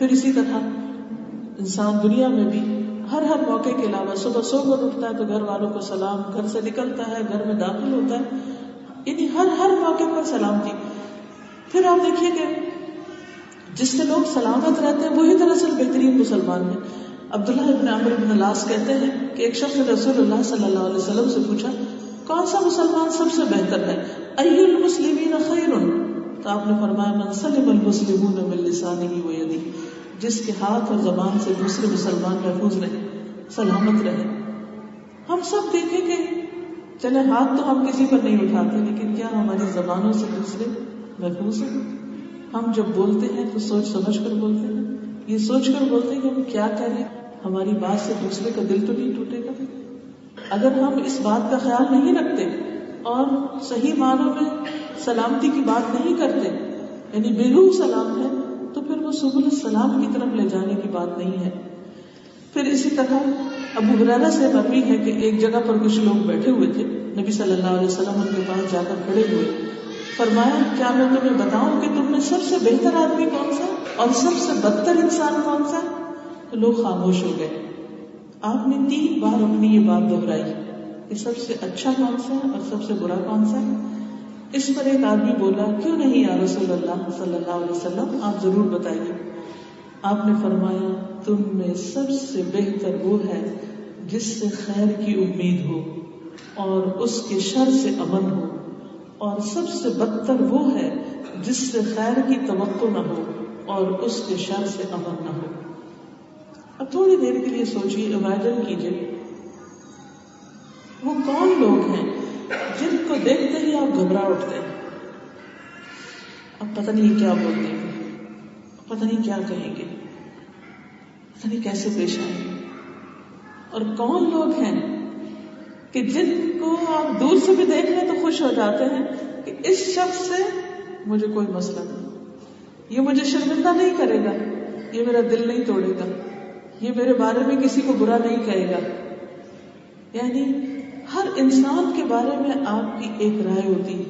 پھر اسی طرح انسان دنیا میں بھی ہر موقع کے علاوہ صبح سو کر اٹھتا ہے تو گھر والوں کو سلام، گھر سے نکلتا ہے گھر میں داخل ہوتا ہے، یعنی ہر موقع پر سلامتی. پھر آپ دیکھیے کہ جس سے لوگ سلامت رہتے ہیں وہی دراصل بہترین مسلمان ہیں. عبداللہ ابن عمرو بن العاص کہتے ہیں کہ ایک شخص نے رسول اللہ صلی اللہ علیہ وسلم سے پوچھا کون سا مسلمان سب سے بہتر ہے؟ ای المسلمین خیر؟ تو آپ نے فرمایا من سلم المسلمون من لسانہ و یدہ، جس کے ہاتھ اور زبان سے دوسرے مسلمان محفوظ رہے، سلامت رہے. ہم سب دیکھیں کہ چلے ہاتھ تو ہم کسی پر نہیں اٹھاتے، لیکن کیا ہماری زبانوں سے دوسرے محفوظ ہیں؟ ہم جب بولتے ہیں تو سوچ سمجھ کر بولتے ہیں، یہ سوچ کر بولتے ہیں کہ ہم کیا کہہ رہے ہیں، ہماری بات سے دوسرے کا دل تو نہیں ٹوٹے گا. اگر ہم اس بات کا خیال نہیں رکھتے اور صحیح معنوں میں سلامتی کی بات نہیں کرتے، یعنی بے روح سلام ہے، تو پھر وہ سبل السلام کی طرف لے جانے کی بات نہیں ہے. پھر اسی طرح ابو ہریرہ سے مروی ہے کہ ایک جگہ پر کچھ لوگ بیٹھے ہوئے تھے، نبی صلی اللہ علیہ وسلم ان کے پاس جا کر کھڑے ہوئے، فرمایا کیا میں تمہیں بتاؤں کہ تم میں سب سے بہتر آدمی کون سا اور سب سے بدتر انسان کون سا؟ تو لوگ خاموش ہو گئے. آپ نے 3 بار اپنی یہ بات دہرائی کہ سب سے اچھا کون سا ہے اور سب سے برا کون سا ہے. اس پر ایک آدمی بولا کیوں نہیں یا رسول اللہ صلی اللہ علیہ وسلم، آپ ضرور بتائیے. آپ نے فرمایا تم میں سب سے بہتر وہ ہے جس سے خیر کی امید ہو اور اس کے شر سے امن ہو، اور سب سے بدتر وہ ہے جس سے خیر کی توقع نہ ہو اور اس کے شر سے امن نہ ہو. اب تھوڑی دیر کے لیے سوچیے، امیجن کیجیے وہ کون لوگ ہیں جن کو دیکھتے ہی آپ گھبرا اٹھتے ہیں، اب پتہ نہیں کیا بولتے ہیں، پتہ نہیں کیا کہیں گے، پتہ نہیں کیسے پیش آئیں گے. اور کون لوگ ہیں کہ جن کو آپ دور سے بھی دیکھ لیں تو خوش ہو جاتے ہیں کہ اس شخص سے مجھے کوئی مسئلہ نہیں، یہ مجھے شرمندہ نہیں کرے گا، یہ میرا دل نہیں توڑے گا، یہ میرے بارے میں کسی کو برا نہیں کہے گا. یعنی ہر انسان کے بارے میں آپ کی ایک رائے ہوتی ہے،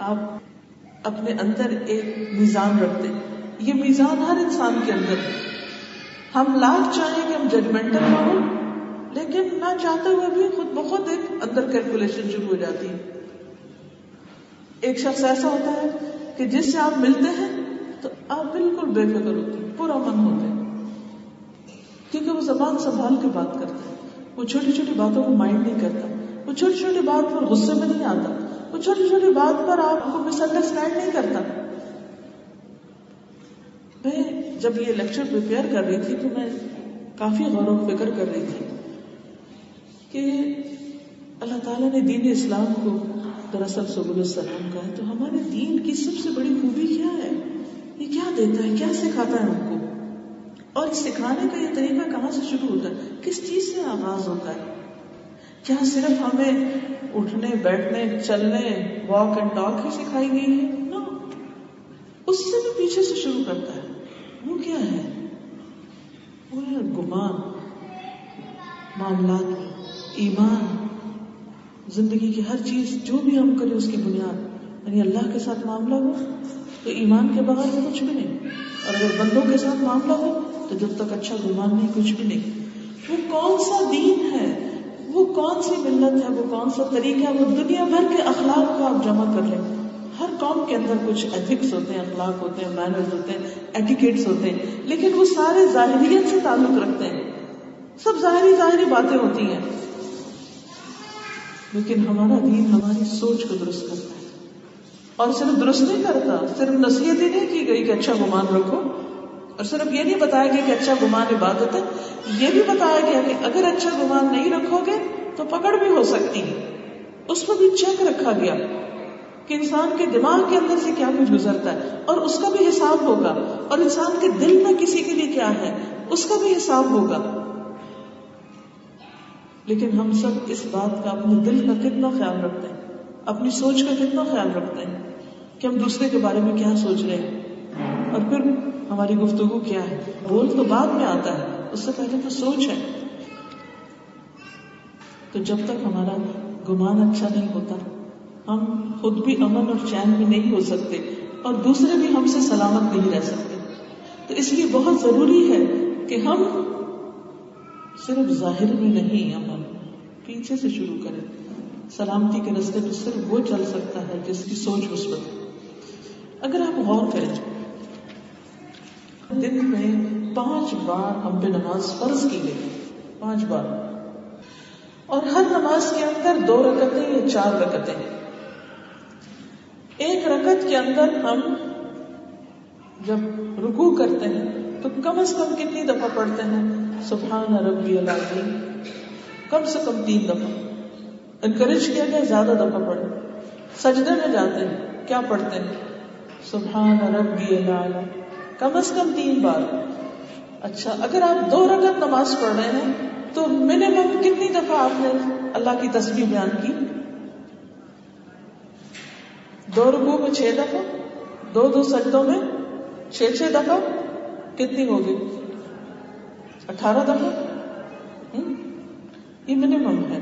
آپ اپنے اندر ایک میزان رکھتے ہیں. یہ میزان ہر انسان کے اندر ہے. ہم لاکھ چاہیں کہ ہم ججمنٹل نہ ہوں، لیکن نہ چاہتے ہوئے بھی خود بخود ایک اندر کیلکولیشن شروع ہو جاتی ہے. ایک شخص ایسا ہوتا ہے کہ جس سے آپ ملتے ہیں تو آپ بالکل بے فکر ہوتے ہیں، پورا من ہوتے ہیں، کیونکہ وہ زبان سنبھال کے بات کرتا ہے، وہ چھوٹی چھوٹی باتوں کو مائنڈ نہیں کرتا، وہ چھوٹی چھوٹی بات پر غصے میں نہیں آتا، وہ چھوٹی چھوٹی بات پر آپ کو مس انڈرسٹینڈ نہیں کرتا. میں جب یہ لیکچر پریپیئر کر رہی تھی تو میں کافی غور و فکر کر رہی تھی کہ اللہ تعالیٰ نے دین اسلام کو دراصل سبل السلام کا ہے، تو ہمارے دین کی سب سے بڑی خوبی کیا ہے؟ یہ کیا دیتا ہے، کیا سکھاتا ہے ہم کو؟ اور سکھانے کا یہ طریقہ کہاں سے شروع ہوتا ہے، کس چیز سے آغاز ہوتا ہے؟ کیا صرف ہمیں اٹھنے بیٹھنے چلنے واک اینڈ ٹاک ہی سکھائی گئی ہے؟ نو، اس سے بھی پیچھے سے شروع کرتا ہے. وہ کیا ہے؟ وہ ہے گمان، معاملات، ایمان. زندگی کی ہر چیز جو بھی ہم کریں اس کی بنیاد یعنی اللہ کے ساتھ معاملہ ہو تو ایمان کے بغیر میں کچھ بھی نہیں، اور اگر بندوں کے ساتھ معاملہ ہو تو جب تک اچھا گمان نہیں کچھ بھی نہیں. وہ کون سا دین ہے، وہ کون سی ملت ہے، وہ کون سا طریقہ ہے؟ وہ دنیا بھر کے اخلاق کو آپ جمع کر لیں، ہر قوم کے اندر کچھ ایتھکس ہوتے ہیں، اخلاق ہوتے ہیں، مینرز ہوتے ہیں، ایٹیکیٹس ہوتے ہیں، لیکن وہ سارے ظاہریت سے تعلق رکھتے ہیں، سب ظاہری باتیں ہوتی ہیں. لیکن ہمارا دین ہماری سوچ کو درست کرتا ہے، اور صرف درست نہیں کرتا، صرف نصیحت ہی نہیں کی گئی کہ اچھا گمان رکھو، اور صرف یہ نہیں بتایا گیا کہ اچھا گمان عبادت ہے، یہ بھی بتایا گیا کہ اگر اچھا گمان نہیں رکھو گے تو پکڑ بھی ہو سکتی ہے. اس کو بھی چیک رکھا گیا کہ انسان کے دماغ کے اندر سے کیا کچھ گزرتا ہے، اور اس کا بھی حساب ہوگا، اور انسان کے دل میں کسی کے لیے کیا ہے اس کا بھی حساب ہوگا. لیکن ہم سب اس بات کا اپنے دل کا کتنا خیال رکھتے ہیں، اپنی سوچ کا کتنا خیال رکھتے ہیں کہ ہم دوسرے کے بارے میں کیا سوچ رہے ہیں، اور پھر ہماری گفتگو کیا ہے. بول تو بعد میں آتا ہے، اس سے پہلے تو سوچ ہے. تو جب تک ہمارا گمان اچھا نہیں ہوتا ہم خود بھی امن اور چین میں نہیں ہو سکتے، اور دوسرے بھی ہم سے سلامت نہیں رہ سکتے. تو اس لیے بہت ضروری ہے کہ ہم صرف ظاہر میں نہیں عمل پیچھے سے شروع کریں. سلامتی کے راستے پہ صرف وہ چل سکتا ہے جس کی سوچ مثبت ہے. اگر آپ غور کریں دن میں 5 بار ہم پہ نماز فرض کی گئی, 5 بار, اور ہر نماز کے اندر 2 رکعتیں یا 4 رکعتیں. ایک رکعت کے اندر ہم جب رکوع کرتے ہیں تو کم از کم کتنی دفعہ پڑھتے ہیں سبحان ربی العظیم؟ کم سے کم 3 دفعہ. انکریج کیا گیا زیادہ دفعہ پڑھیں. سجدے میں جاتے ہیں کیا پڑھتے ہیں سبحان ربی الاعلی, کم از کم 3 بار. اچھا, اگر آپ 2 رکعت نماز پڑھ رہے ہیں تو منیمم کتنی دفعہ آپ نے اللہ کی تسبیح بیان کی؟ 2 رکوع میں 6 دفعہ, 2 سجدوں میں 6 دفعہ, کتنی ہوگی 18 دفعہ. یہ منیمم ہے.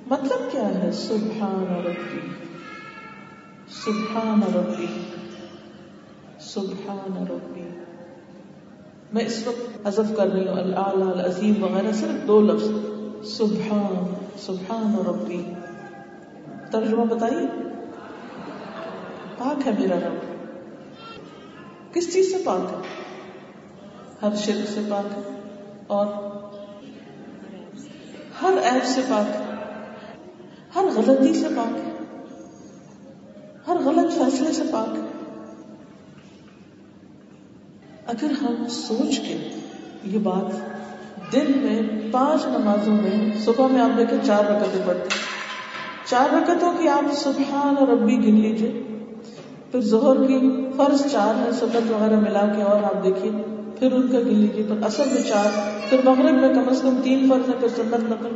مطلب کیا ہے سبحان ربی سبحان ربی سبحان ربی. میں اس وقت حذف کر رہی ہوں الاعلی العظیم وغیرہ, صرف 2 لفظ سبحان ربی. ترجمہ بتائیے. پاک ہے میرا رب. کس چیز سے پاک ہے؟ ہر شرک سے پاک ہے اور ہر عیب سے پاک ہے, ہر غلطی سے پاک ہے, ہر غلط فیصلے سے پاک ہے. اگر ہم سوچ کے یہ بات دن میں 5 نمازوں میں, صبح میں آپ دیکھیں 4 رکعتیں پڑھتے ہیں, 4 رکعتوں کی آپ سبحان ربی گن لیجئے. پھر ظہر کی فرض 4 ہے, سنت وغیرہ ملا کے, اور آپ دیکھیے پھر ان کا گن لیجیے. پھر عصر میں 4, پھر مغرب میں کم از کم 3 فرض ہے, پھر سنت نفل,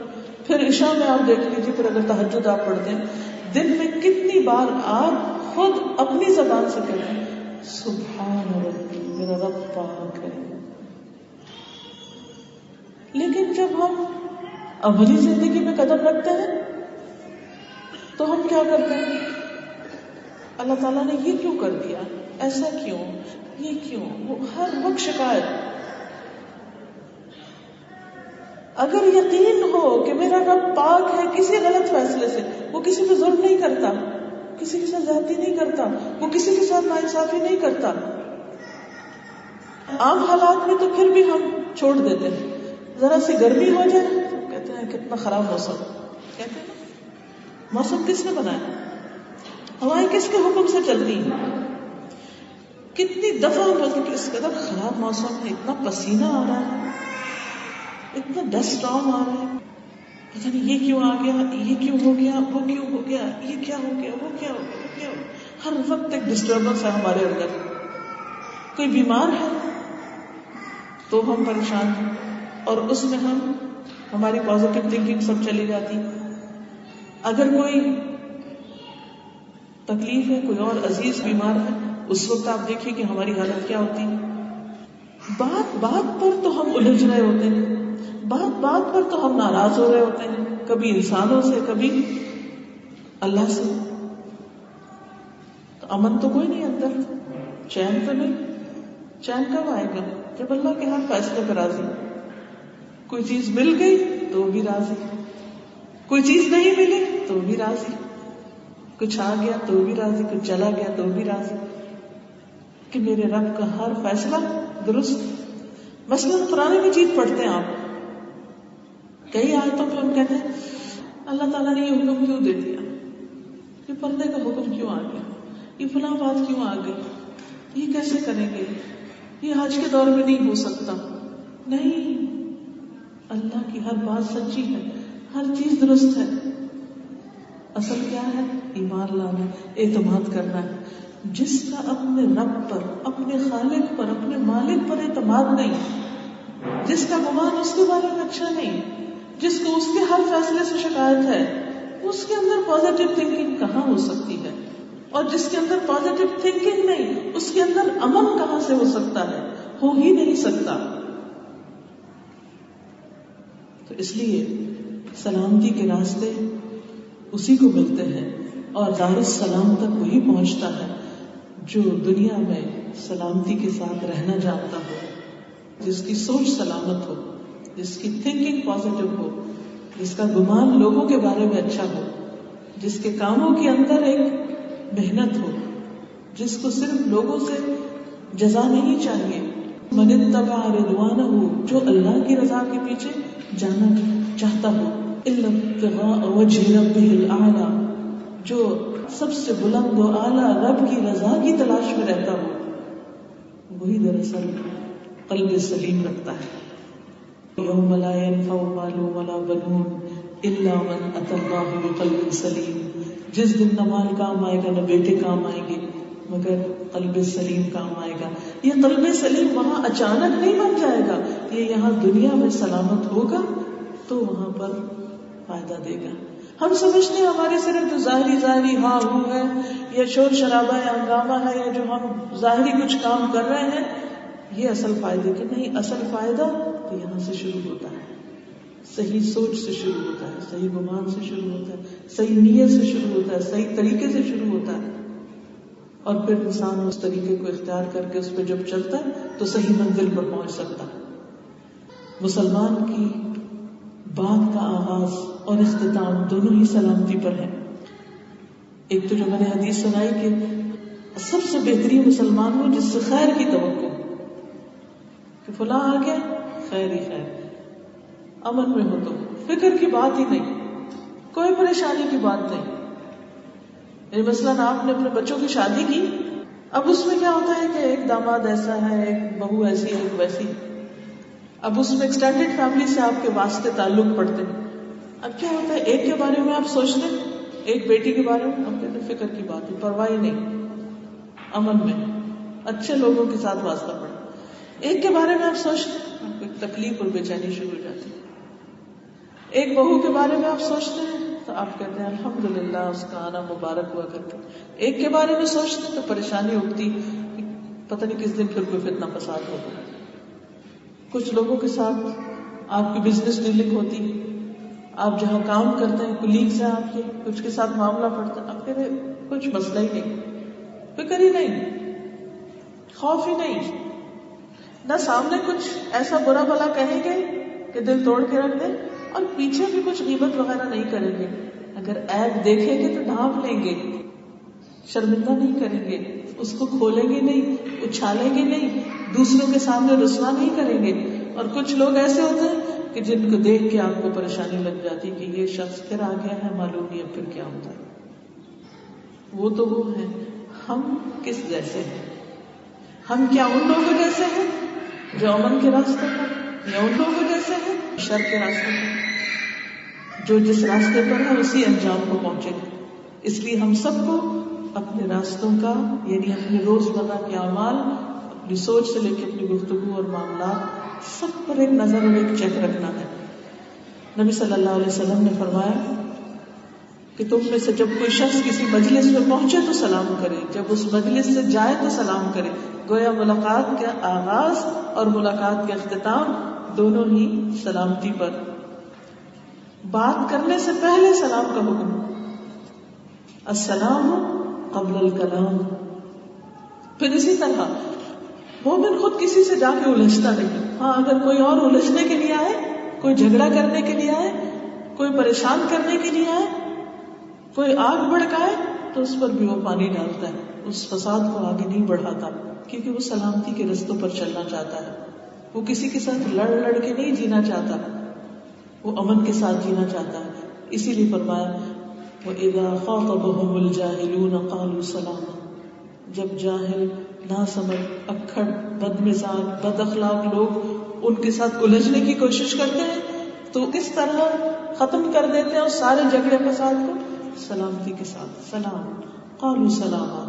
پھر عشاء میں آپ دیکھ لیجیے. پھر اگر تہجد آپ پڑھتے ہیں, دن میں کتنی بار آپ خود اپنی زبان سے کہتے ہیں سبحان ربی, میرا رب پاک ہے. لیکن جب ہم عملی زندگی میں قدم رکھتے ہیں تو ہم کیا کرتے ہیں, اللہ تعالیٰ نے یہ کیوں کر دیا, ایسا کیوں, یہ کیوں, وہ ہر وقت شکایت. اگر یقین ہو کہ میرا رب پاک ہے کسی غلط فیصلے سے, وہ کسی پہ ظلم نہیں کرتا, کسی کے ساتھ زیادتی نہیں کرتا, وہ کسی کے ساتھ ناانصافی نہیں کرتا. عام حالات میں تو پھر بھی ہم چھوڑ دیتے ہیں. ذرا سی گرمی ہو جائے کہتے ہیں کتنا خراب موسم, کہتے ہیں موسم کس نے بنایا, ہوائیں کس کے حکم سے چلتی ہیں. کتنی دفعہ ہم بولتے کہ اس قدر خراب موسم ہے, اتنا پسینہ آ رہا ہے, اتنا ڈسٹ اسٹارم آ رہا ہے, پتہ نہیں یہ کیوں آ گیا, یہ کیوں ہو گیا, وہ کیوں ہو گیا, یہ کیا ہو گیا, وہ کیا ہو گیا, وہ کیا ہو گیا. ہر وقت ایک ڈسٹربنس ہے ہمارے اندر. کوئی بیمار ہے تو ہم پریشان ہیں, اور اس میں ہماری پازیٹیو تھنکنگ سب چلی جاتی. اگر کوئی تکلیف ہے, کوئی اور عزیز بیمار ہے, اس وقت آپ دیکھیے کہ ہماری حالت کیا ہوتی ہے. بات بات پر تو ہم الجھ رہے ہوتے ہیں, بات بات پر تو ہم ناراض ہو رہے ہوتے ہیں, کبھی انسانوں سے, کبھی اللہ سے. تو امن تو کوئی نہیں اندر, چین تو نہیں. چین کب آئے گا؟ جب اللہ کے ہر فیصلے پہ راضی. کوئی چیز مل گئی تو بھی راضی, کوئی چیز نہیں ملی تو بھی راضی, کچھ آ گیا تو بھی راضی, کچھ چلا گیا تو بھی راضی کہ میرے رب کا ہر فیصلہ درست. مثلاً قرآن مجید پڑھتے ہیں آپ, کئی آیتوں پہ ہم کہتے ہیں اللہ تعالیٰ نے یہ حکم کیوں دے دیا, یہ پردے کا حکم کیوں آ گیا, یہ فلاں بات کیوں آ گئی, یہ کیسے کریں گے, یہ آج کے دور میں نہیں ہو سکتا. نہیں, اللہ کی ہر بات سچی ہے, ہر چیز درست ہے. اصل کیا ہے؟ ایمان لانا, اعتماد کرنا ہے. جس کا اپنے رب پر, اپنے خالق پر, اپنے مالک پر اعتماد نہیں, جس کا گمان اس کے بارے میں اچھا نہیں, جس کو اس کے ہر فیصلے سے شکایت ہے, اس کے اندر پازیٹیو تھنکنگ کہاں ہو سکتی ہے؟ اور جس کے اندر پازیٹیو تھنکنگ نہیں, اس کے اندر امن کہاں سے ہو سکتا ہے؟ ہو ہی نہیں سکتا. تو اس لیے سلامتی کے راستے اسی کو ملتے ہیں, اور دار السلام تک وہی پہنچتا ہے جو دنیا میں سلامتی کے ساتھ رہنا جانتا ہو، جس کی سوچ سلامت ہو، جس کی تھنکنگ پازیٹو ہو، جس کا گمان لوگوں کے بارے میں اچھا ہو، جس کے کاموں کے اندر ایک محنت ہو، جس کو صرف لوگوں سے جزا نہیں چاہیے، من اتبع رضوانہ، جو اللہ کی رضا کے پیچھے جانا چاہتا ہو، الا ابتغاء وجہ ربہ الاعلی، جو سب سے بلند و اعلیٰ رب کی رضا کی تلاش میں رہتا ہو، وہی دراصل قلب سلیم رکھتا ہے۔ یوم لا ينفع مال ولا بنون الا من اتى اللہ بقلب سلیم، جس دن نہ مال کام آئے گا نہ بیٹے کام آئیں گے مگر قلب سلیم کام آئے گا۔ یہ قلب سلیم وہاں اچانک نہیں بن جائے گا، یہ یہاں دنیا میں سلامت ہوگا تو وہاں پر فائدہ دے گا۔ ہم سمجھتے ہیں ہماری صرف جو ظاہری ہاں ہو ہے یا شور شرابہ یا ہنگامہ ہے یا جو ہم ظاہری کچھ کام کر رہے ہیں یہ اصل فائدے کے نہیں، اصل فائدہ تو یہاں سے شروع ہوتا ہے، صحیح سوچ سے شروع ہوتا ہے، صحیح گمان سے شروع ہوتا ہے، صحیح نیت سے شروع ہوتا ہے، صحیح طریقے سے شروع ہوتا ہے، اور پھر انسان اس طریقے کو اختیار کر کے اس پہ جب چلتا ہے تو صحیح منزل پر پہنچ سکتا ہے۔ مسلمان کی بات کا آغاز اور اختتام دونوں ہی سلامتی پر ہے۔ ایک تو جو میں نے حدیث سنائی کہ سب سے بہترین مسلمان ہو جس سے خیر کی توقع کہ فلاں آ گیا خیر ہی خیر، امن میں ہو تو فکر کی بات ہی نہیں، کوئی پریشانی کی بات نہیں۔ یعنی مثلاً آپ نے اپنے بچوں کی شادی کی، اب اس میں کیا ہوتا ہے کہ ایک داماد ایسا ہے، ایک بہو ایسی ہے، ایک ویسی، اب اس میں ایکسٹینڈیڈ فیملی سے آپ کے واسطے تعلق پڑتے ہیں۔ اب کیا ہوتا ہے ایک کے بارے میں آپ سوچتے ہیں، ایک بیٹی کے بارے میں آپ کہتے ہیں فکر کی بات ہے، پرواہ نہیں، امن میں اچھے لوگوں کے ساتھ واسطہ پڑا۔ ایک کے بارے میں آپ سوچتے ہیں، آپ کو ایک تکلیف اور بے چینی شروع ہو جاتی ہے۔ ایک بہو کے بارے میں آپ سوچتے ہیں تو آپ کہتے ہیں الحمدللہ اس کا آنا مبارک ہوا کر کے۔ ایک کے بارے میں سوچتے ہیں تو پریشانی اٹھتی، پتہ نہیں کس دن پھر کوئی فتنہ فساد ہوگا۔ کچھ لوگوں کے ساتھ آپ کی بزنس ڈیلنگ ہوتی، آپ جہاں کام کرتے ہیں کولیگز ہیں آپ کے، کچھ کے ساتھ معاملہ پڑتا ہے، آپ کہتے ہیں کچھ مسئلہ ہی نہیں، فکر ہی نہیں، خوف ہی نہیں، نہ سامنے کچھ ایسا برا بھلا کہیں گے کہ دل توڑ کے رکھ دیں، اور پیچھے بھی کچھ غیبت وغیرہ نہیں کریں گے۔ اگر عیب دیکھیں گے تو ڈھانپ لیں گے، شرمندہ نہیں کریں گے، اس کو کھولیں گے نہیں، اچھالیں گے نہیں، دوسروں کے سامنے رسوا نہیں کریں گے۔ اور کچھ لوگ ایسے ہوتے ہیں کہ جن کو دیکھ کے آپ کو پریشانی لگ جاتی کہ یہ شخص پھر آ گیا ہے، معلوم نہیں اب پھر کیا ہوتا ہے۔ وہ تو وہ ہے، ہم کس جیسے ہیں؟ ہم کیا ان لوگوں جیسے ہیں جو امن کے راستے پر، یا ان لوگوں جیسے ہیں شر کے راستے پر؟ جو جس راستے پر ہے اسی انجام کو پہنچے گا۔ اس لیے ہم سب کو اپنے راستوں کا، یعنی اپنے روزمرہ کے اعمال، اپنی سوچ سے لے کے اپنی گفتگو اور معاملات سب پر ایک نظر اور ایک چیک رکھنا ہے۔ نبی صلی اللہ علیہ وسلم نے فرمایا کہ تم میں سے جب کوئی شخص کسی مجلس میں پہنچے تو سلام کرے، جب اس مجلس سے جائے تو سلام کرے۔ گویا ملاقات کا آغاز اور ملاقات کا اختتام دونوں ہی سلامتی پر۔ بات کرنے سے پہلے سلام کا حکم، السلام قبل الکلام۔ پھر اسی طرح مومن خود کسی سے جا کے الجھتا نہیں، ہاں اگر کوئی اور الجھنے کے لیے آئے، کوئی جھگڑا کرنے کے لیے آئے، کوئی پریشان کرنے کے لیے آئے، کوئی آگ بھڑکائے تو اس پر بھی وہ پانی ڈالتا ہے، اس فساد کو آگے نہیں بڑھاتا، کیونکہ وہ سلامتی کے رستوں پر چلنا چاہتا ہے۔ وہ کسی کے ساتھ لڑ کے نہیں جینا چاہتا، وہ امن کے ساتھ جینا چاہتا ہے۔ اسی لیے فرمایا وَإِذَا خَاطَبَهُمُ الْجَاهِلُونَ قَالُوا سَلَامًا، جب جاہل، ناسمجھ، اکھڑ، بد مزاج، بد اخلاق لوگ ان کے ساتھ الجھنے کی کوشش کرتے ہیں تو کس طرح ختم کر دیتے ہیں اس سارے جھگڑے فساد کو؟ سلامتی کے ساتھ، سلام، قالوا سلاما۔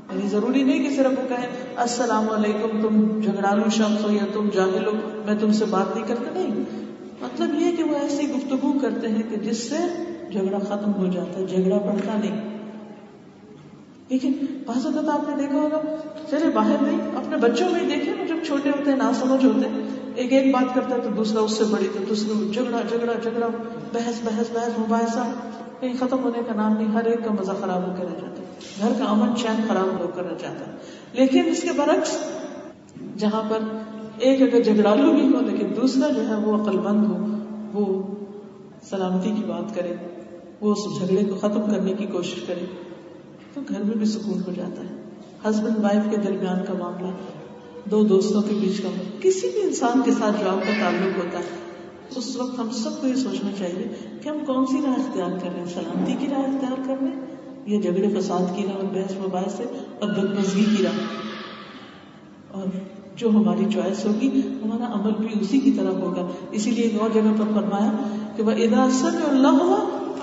یعنی ضروری نہیں کہ صرف وہ کہیں السلام علیکم، تم جھگڑالو شخص ہو یا تم جاہل ہو، میں تم سے بات نہیں کرتا، نہیں، مطلب یہ کہ وہ ایسی گفتگو کرتے ہیں کہ جس سے جھگڑا ختم ہو جاتا ہے، جھگڑا بڑھتا نہیں۔ لیکن بعض اوقات آپ نے دیکھا ہوگا، چلے باہر نہیں، اپنے بچوں میں ہی دیکھیں، جب چھوٹے ہوتے ہیں ناسمجھ ہوتے ہیں، ایک بات کرتا ہے تو دوسرا اس سے بڑی، تو دوسرا جھگڑا، بحث، مباحثہ، کہیں ختم ہونے کا نام نہیں، ہر ایک کا مزہ خراب ہو کے رہ جاتا ہے۔ گھر کا امن چین خراب ہو کر رہ جاتا ہے۔ لیکن اس کے برعکس جہاں پر ایک اگر جھگڑالو بھی ہو لیکن دوسرا جو ہے وہ عقل مند ہو، وہ سلامتی کی بات کرے، وہ اس جھگڑے کو ختم کرنے کی کوشش کرے، تو گھر میں بھی سکون ہو جاتا ہے۔ ہسبینڈ وائف کے درمیان کا معاملہ، دو دوستوں کے بیچ کا معاملہ، کسی بھی انسان کے ساتھ جو آپ کا تعلق ہوتا ہے، اس وقت ہم سب کو یہ سوچنا چاہیے کہ ہم کون سی راہ اختیار کر رہے ہیں، سلامتی کی راہ اختیار کر رہے ہیں یا جھگڑے فساد کی راہ اور بحث مباحث اور بدمزگی کی راہ۔ اور جو ہماری چوائس ہوگی ہمارا عمل بھی اسی کی طرح ہوگا۔ اسی لیے ایک اور جگہ پر فرمایا کہ وَإِذَا سَمِعُوا اللَّغْوَ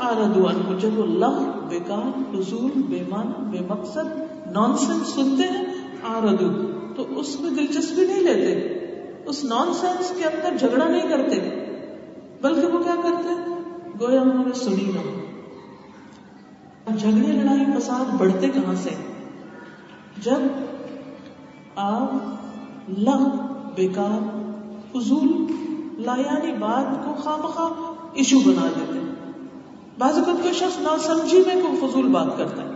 أَعْرَضُوا عَنْهُ، جب وہ لغو، بیکار، فضول، بے معنی، بے مقصد، نان سینس سنتے ہیں، أَعْرَضُوا، تو اس میں دلچسپی نہیں لیتے، اس نان سینس کے اندر جھگڑا نہیں کرتے، بلکہ وہ کیا کرتے ہیں، گویا انہوں نے سنی نہ ہو۔ جھگڑے لڑائی فساد بڑھتے کہاں سے؟ جب آپ لغو، بیکار، فضول، لایانی بات کو خواہ ایشو بنا دیتے ہیں۔ بعض اوقات کوئی شخص ناسمجھی میں کوئی فضول بات کرتا ہے،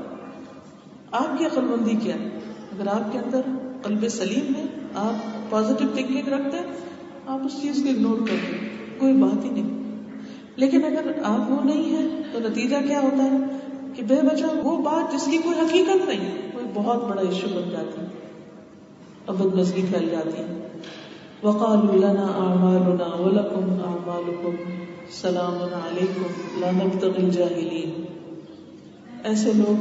آپ کی عقل مندی کیا ہے؟ اگر آپ کے اندر قلب سلیم ہے، آپ پازیٹیو تھنکنگ رکھتے ہیں، آپ اس چیز کو اگنور کرتے ہیں، کوئی بات ہی نہیں۔ لیکن اگر آپ وہ نہیں ہے تو نتیجہ کیا ہوتا ہے کہ بے وجہ وہ بات جس کی کوئی حقیقت نہیں، کوئی بہت بڑا ایشو بن جاتی ہے، اب بدمزگی پھیل جاتی ہے۔ وَقَالُوا لَنَا أَعْمَالُنَا وَلَكُمْ أَعْمَالُكُمْ سَلَامٌ عَلَيْكُمْ لَا نَبْتَغِي الْجَاهِلِينَ۔ ایسے لوگ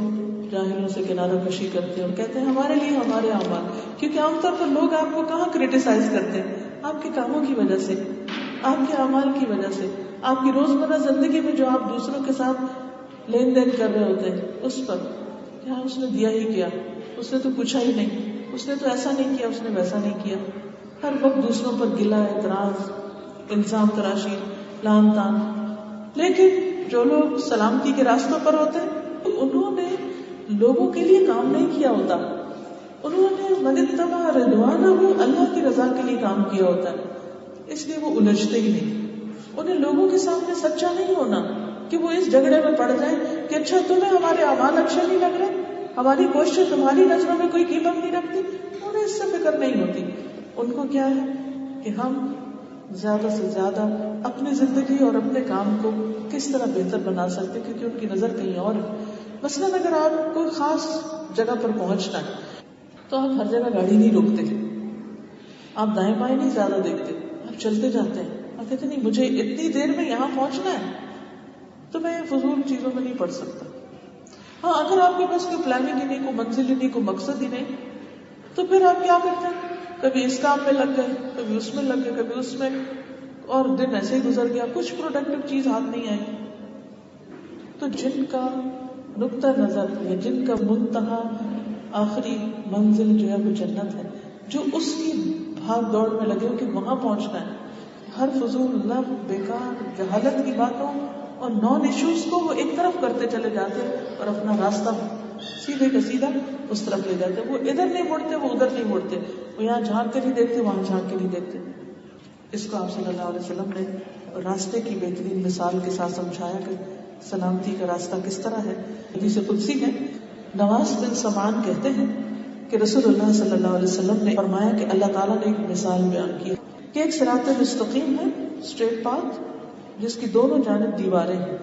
جاہلوں سے کنارہ کشی کرتے ہیں اور کہتے ہیں ہمارے لیے ہمارے اعمال، کیونکہ عام طور پر لوگ آپ کو کہاں کرٹیسائز کرتے ہیں؟ آپ کے کاموں کی وجہ سے، آپ کے اعمال کی وجہ سے، آپ کی روزمرہ زندگی میں جو آپ دوسروں کے ساتھ لین دین کر رہے ہوتے ہیں اس پر، کیا اس نے دیا ہی کیا، اس نے تو پوچھا ہی نہیں، اس نے تو ایسا نہیں کیا، اس نے ویسا نہیں کیا، ہر وقت دوسروں پر گلہ، اعتراض، الزام تراشی، لعن طعن۔ لیکن جو لوگ سلامتی کے راستوں پر ہوتے ہیں انہوں نے لوگوں کے لیے کام نہیں کیا ہوتا، انہوں نے من اتبع رضوانہ، اللہ کی رضا کے لیے کام کیا ہوتا ہے، اس لیے وہ الجھتے ہی نہیں۔ انہیں لوگوں کے سامنے سچا نہیں ہونا کہ وہ اس جھگڑے میں پڑ جائیں کہ اچھا تمہیں ہمارے اعمال اچھے نہیں لگ رہے، ہماری کوشش تمہاری نظروں میں کوئی قیمت نہیں رکھتی، انہیں اس سے فکر نہیں ہوتی۔ ان کو کیا ہے کہ ہم زیادہ سے زیادہ اپنی زندگی اور اپنے کام کو کس طرح بہتر بنا سکتے، کیونکہ ان کی نظر کہیں اور ہے۔ مثلاً اگر آپ کوئی خاص جگہ پر پہنچنا ہے تو آپ ہر جگہ گاڑی نہیں روکتے، آپ دائیں بائیں نہیں زیادہ دیکھتے، آپ چلتے جاتے ہیں، آپ کہتے نہیں مجھے اتنی دیر میں یہاں پہنچنا ہے تو میں فضول چیزوں میں نہیں پڑ سکتا۔ ہاں اگر آپ کے پاس کوئی پلاننگ ہی نہیں، کوئی منزل ہی نہیں، کوئی مقصد ہی نہیں، تو پھر آپ کیا کرتے ہیں، کبھی اس کام میں لگ گئے، کبھی اس میں لگ گئے، کبھی اس میں، اور دن ایسے ہی گزر گیا، کچھ پروڈکٹیو چیز ہاتھ نہیں آئی۔ تو جن کا نقطہ نظر ہے، جن کا منتہا آخری منزل جو ہے وہ جنت ہے، جو اس کی بھاگ دوڑ میں لگے ہو کہ وہاں پہنچنا ہے، ہر فضول لفظ، بیکار، جہالت کی باتوں اور نان ایشوز کو وہ ایک طرف کرتے چلے جاتے ہیں اور اپنا راستہ سیدھے کا سیدھا اس طرف لے جاتے ہیں۔ وہ ادھر نہیں مڑتے، وہ ادھر نہیں مڑتے، وہ یہاں جھانک کے نہیں دیکھتے، وہاں جھانک کے نہیں دیکھتے۔ اس کو آپ صلی اللہ علیہ وسلم نے راستے کی بہترین مثال کے ساتھ سمجھایا کہ سلامتی کا راستہ کس طرح ہے۔ حدیث قدسی میں نواس بن سمعان کہتے ہیں کہ رسول اللہ صلی اللہ علیہ وسلم نے فرمایا کہ اللہ تعالیٰ نے ایک مثال بیان کی کہ ایک صراط مستقیم ہے، اسٹریٹ پاتھ، جس کی دونوں جانب دیواریں ہیں۔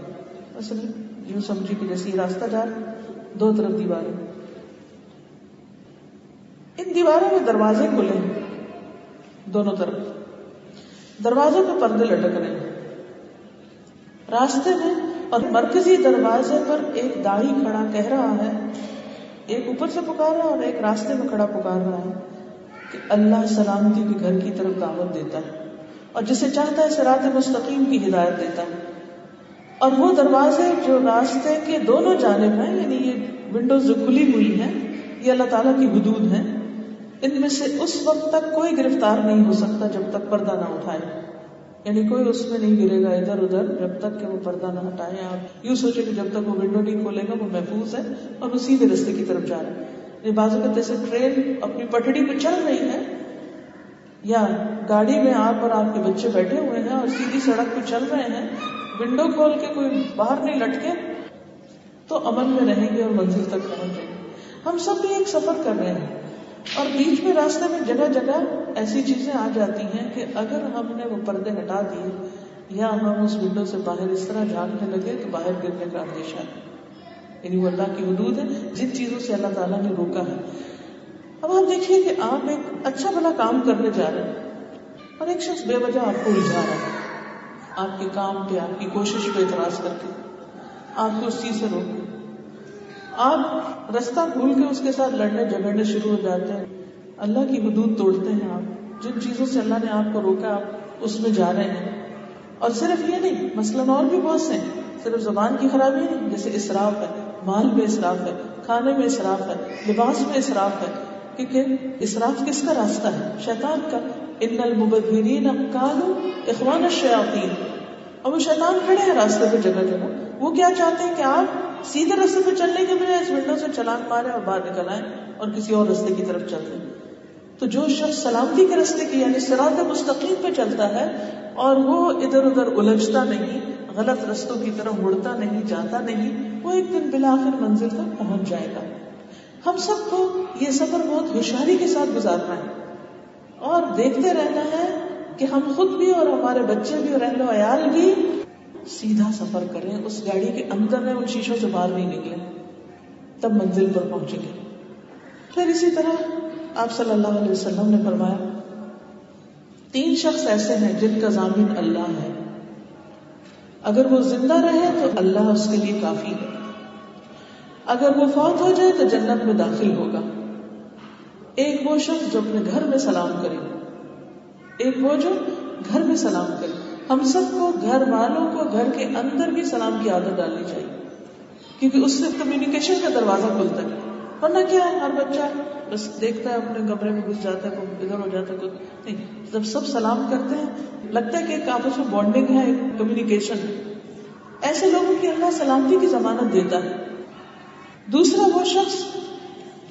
مثلا یوں سمجھے کہ جیسے یہ راستہ جا رہا ہے، دو طرف دیواریں، ان دیواروں میں دروازے کھلے ہیں دونوں طرف، دروازوں پہ پردے لٹک رہے ہیں، راستے میں اور مرکزی دروازے پر ایک داعی کھڑا کہہ رہا ہے، ایک اوپر سے پکار رہا ہے اور ایک راستے میں کھڑا پکار رہا ہے کہ اللہ سلامتی کے گھر کی طرف دعوت دیتا ہے اور جسے چاہتا ہے صراط مستقیم کی ہدایت دیتا ہے۔ اور وہ دروازے جو راستے کے دونوں جانب ہیں، یعنی یہ ونڈوز جو کھلی ہوئی ہیں، یہ اللہ تعالیٰ کی حدود ہیں، ان میں سے اس وقت تک کوئی گرفتار نہیں ہو سکتا جب تک پردہ نہ اٹھائے، یعنی کوئی اس میں نہیں گرے گا ادھر ادھر جب تک کہ وہ پردہ نہ ہٹائے۔ آپ یوں سوچیں کہ جب تک وہ ونڈو نہیں کھولے گا وہ محفوظ ہے اور وہ سیدھے راستے کی طرف جا رہا ہے۔ بعض اوقات جیسے ٹرین اپنی پٹڑی پہ چل رہی ہے یا گاڑی میں آپ اور آپ کے بچے بیٹھے ہوئے ہیں اور سیدھی سڑک پہ چل رہے ہیں، ونڈو کھول کے کوئی باہر نہیں لٹکے تو امن میں رہیں گے اور منزل تک پہنچیں گے۔ ہم سب بھی ایک سفر کر رہے ہیں اور بیچ میں راستے میں جگہ جگہ ایسی چیزیں آ جاتی ہیں کہ اگر ہم نے وہ پردے ہٹا دیے یا ہم اس ونڈو سے باہر اس طرح جھانکنے لگے تو باہر گرنے کا اندیشہ ہے. یعنی وہ اللہ کی حدود ہے جن چیزوں سے اللہ تعالیٰ نے روکا ہے. اب آپ دیکھیے کہ آپ ایک اچھا بھلا کام کرنے جا رہے ہیں اور ایک شخص بے وجہ آپ کو الجھا رہا ہے, آپ کے کام پہ, آپ کی کوشش پہ اعتراض کر کے آپ کو اس چیز سے روک, آپ رستہ بھول کے اس کے ساتھ لڑنے جھگڑنے شروع ہو جاتے ہیں. اللہ کی حدود توڑتے ہیں آپ, جن چیزوں سے اللہ نے آپ کو روکا آپ اس میں جا رہے ہیں. اور صرف یہ نہیں, مثلاً اور بھی بہت سے, صرف زبان کی خرابی نہیں, جیسے اسراف ہے, مال میں اسراف ہے, کھانے میں اسراف ہے, لباس میں اسراف ہے. کیونکہ اسراف کس کا راستہ ہے؟ شیطان کا. ان المبذرین کانوا اخوان الشیاطین. اور وہ شیطان کھڑے ہیں راستے پہ جگہ جگہ. وہ کیا چاہتے ہیں کہ آپ سیدھے راستے پہ چلنے کے بجائے اس ونڈو سے چھلانگ مارے اور باہر نکل آئیں اور کسی اور راستے کی طرف چلتے ہیں. تو جو شخص سلامتی کے راستے کی یعنی صراط مستقیم پہ چلتا ہے اور وہ ادھر ادھر الجھتا نہیں, غلط رستوں کی طرف مڑتا نہیں, جاتا نہیں, وہ ایک دن بالآخر منزل تک پہنچ جائے گا. ہم سب کو یہ سفر بہت ہوشیاری کے ساتھ گزارنا ہے اور دیکھتے رہنا ہے کہ ہم خود بھی اور ہمارے بچے بھی اور اہل و عیال بھی سیدھا سفر کریں, اس گاڑی کے اندر میں ان شیشوں سے باہر نہیں نکلیں, تب منزل پر پہنچیں گے. پھر اسی طرح آپ صلی اللہ علیہ وسلم نے فرمایا 3 شخص ایسے ہیں جن کا ضامن اللہ ہے, اگر وہ زندہ رہے تو اللہ اس کے لیے کافی ہے, اگر وہ فوت ہو جائے تو جنت میں داخل ہوگا. ایک وہ شخص جو اپنے گھر میں سلام کرے, ایک وہ جو گھر میں سلام کرے. ہم سب کو گھر والوں کو گھر کے اندر بھی سلام کی عادت ڈالنی چاہیے, کیونکہ اس سے کمیونیکیشن کا دروازہ کھلتا ہے. ورنہ کیا ہے, ہر بچہ بس دیکھتا ہے اپنے کمرے میں گھس جاتا ہے, کوئی ادھر ہو جاتا ہے, کوئی نہیں. جب سب سلام کرتے ہیں لگتا ہے کہ ایک آپس میں بانڈنگ ہے, ایک کمیونیکیشن ہے. ایسے لوگوں کی اللہ سلامتی کی ضمانت دیتا ہے. دوسرا وہ شخص